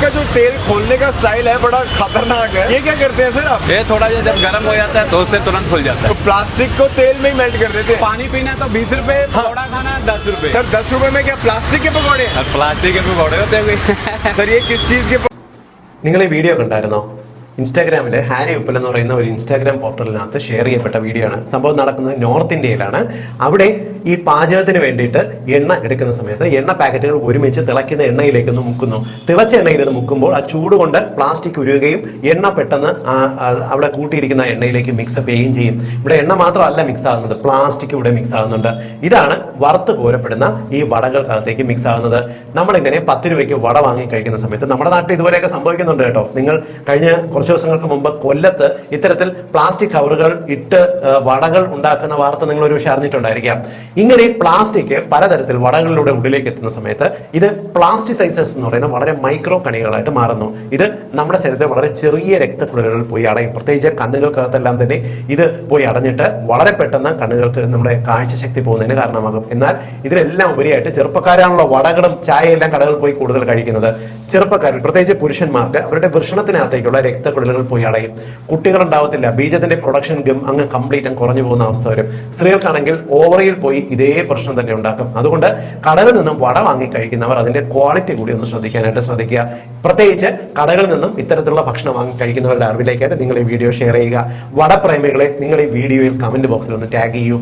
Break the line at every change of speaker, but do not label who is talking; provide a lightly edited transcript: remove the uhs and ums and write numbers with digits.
का जो तेल खोलने का स्टाइल है बड़ा खतरनाक है। ये क्या करते हैं सर आप?
ये थोड़ा जब गर्म हो जाता है तो उससे तुरंत खुल जाता है।
तो प्लास्टिक को तेल में ही मेल्ट कर देते हैं।
पानी पीना तो 20 रुपए, पकौड़ा खाना 10 रुपए।
सर 10 रुपए में क्या प्लास्टिक के पकौड़े?
प्लास्टिक के पकौड़े होते हैं।
सर ये किस चीज के?
നിങ്ങൾ ഈ വീഡിയോ കണ്ടായിരുന്നോ? ഇൻസ്റ്റാഗ്രാമിൽ ഹാരി ഉപ്പൽ എന്ന് പറയുന്ന ഒരു ഇൻസ്റ്റാഗ്രാം പോർട്ടലിനകത്ത് ഷെയർ ചെയ്യപ്പെട്ട വീഡിയോ ആണ്. സംഭവം നടക്കുന്നത് നോർത്ത് ഇന്ത്യയിലാണ്. അവിടെ ഈ പാചകത്തിന് വേണ്ടിയിട്ട് എണ്ണ എടുക്കുന്ന സമയത്ത് എണ്ണ പാക്കറ്റുകൾ ഒരുമിച്ച് തിളയ്ക്കുന്ന എണ്ണയിലേക്ക് മുക്കുന്നു. തിളച്ച എണ്ണയിൽ മുക്കുമ്പോൾ ആ ചൂട് കൊണ്ട് പ്ലാസ്റ്റിക് ഉരുകുകയും എണ്ണ പെട്ടെന്ന് അവിടെ കൂട്ടിയിരിക്കുന്ന എണ്ണയിലേക്ക് മിക്സപ്പ് ചെയ്യുകയും ചെയ്യും. ഇവിടെ എണ്ണ മാത്രമല്ല മിക്സ് ആകുന്നത്, പ്ലാസ്റ്റിക് ഇവിടെ മിക്സ് ആകുന്നുണ്ട്. ഇതാണ് വറുത്ത് കോരപ്പെടുന്ന ഈ വടകൾക്കകത്തേക്ക് മിക്സ് ആകുന്നത്. നമ്മളിങ്ങനെ 10 രൂപയ്ക്ക് വട വാങ്ങി കഴിക്കുന്ന സമയത്ത് നമ്മുടെ നാട്ടിൽ ഇതുപോലെയൊക്കെ സംഭവിക്കുന്നുണ്ട് കേട്ടോ. നിങ്ങൾ കഴിഞ്ഞ കുറച്ച് ദിവസങ്ങൾക്ക് മുമ്പ് കൊല്ലത്ത് ഇത്തരത്തിൽ പ്ലാസ്റ്റിക് കവറുകൾ ഇട്ട് വടകൾ ഉണ്ടാക്കുന്ന വാർത്ത നിങ്ങൾ ഒരു പക്ഷേ അറിഞ്ഞിട്ടുണ്ടായിരിക്കാം. ഇങ്ങനെ പ്ലാസ്റ്റിക് പലതരത്തിൽ വടകളിലൂടെ ഉള്ളിലേക്ക് എത്തുന്ന സമയത്ത് ഇത് പ്ലാസ്റ്റിസൈസേഴ്സ് എന്ന് പറയുന്ന വളരെ മൈക്രോ കണികളായിട്ട് മാറുന്നു. ഇത് നമ്മുടെ ശരീരത്തിൽ വളരെ ചെറിയ രക്തക്കുഴലുകളിൽ പോയി അടയും. പ്രത്യേകിച്ച് കണ്ണുകൾക്കകത്തെല്ലാം തന്നെ ഇത് പോയി അടഞ്ഞിട്ട് വളരെ പെട്ടെന്ന് കണ്ണുകൾക്ക് നമ്മുടെ കാഴ്ചശക്തി പോകുന്നതിന് കാരണമാകും. എന്നാൽ ഇതിലെല്ലാം ഉപരിയായിട്ട് ചെറുപ്പക്കാരാണല്ലോ വടകളും ചായയെല്ലാം കടകളിൽ പോയി കൂടുതൽ കഴിക്കുന്നത്. ചെറുപ്പക്കാരിൽ പ്രത്യേകിച്ച് പുരുഷന്മാർക്ക് അവരുടെ വൃഷണത്തിനകത്തേക്കുള്ള രക്തക്കുഴലുകൾ പോയി അടയും. കുട്ടികളുണ്ടാവത്തില്ല, ബീജത്തിന്റെ പ്രൊഡക്ഷൻ അങ്ങ് കംപ്ലീറ്റ് കുറഞ്ഞു പോകുന്ന അവസ്ഥ വരും. സ്ത്രീകൾക്കാണെങ്കിൽ ഓവറിയിൽ പോയി ഇതേ പ്രശ്നം തന്നെ ഉണ്ടാക്കും. അതുകൊണ്ട് കടകളിൽ നിന്നും വട വാങ്ങി കഴിക്കുന്നവർ അതിന്റെ ക്വാളിറ്റി കൂടി ഒന്ന് ശ്രദ്ധിക്കുക. പ്രത്യേകിച്ച് കടകളിൽ നിന്നും ഇത്തരത്തിലുള്ള ഭക്ഷണം വാങ്ങി കഴിക്കുന്നവരുടെ അറിവിലേക്കായിട്ട് നിങ്ങൾ ഈ വീഡിയോ ഷെയർ ചെയ്യുക. വടപ്രേമികളെ നിങ്ങൾ ഈ വീഡിയോയിൽ കമന്റ് ബോക്സിൽ ഒന്ന് ടാഗ് ചെയ്യൂ.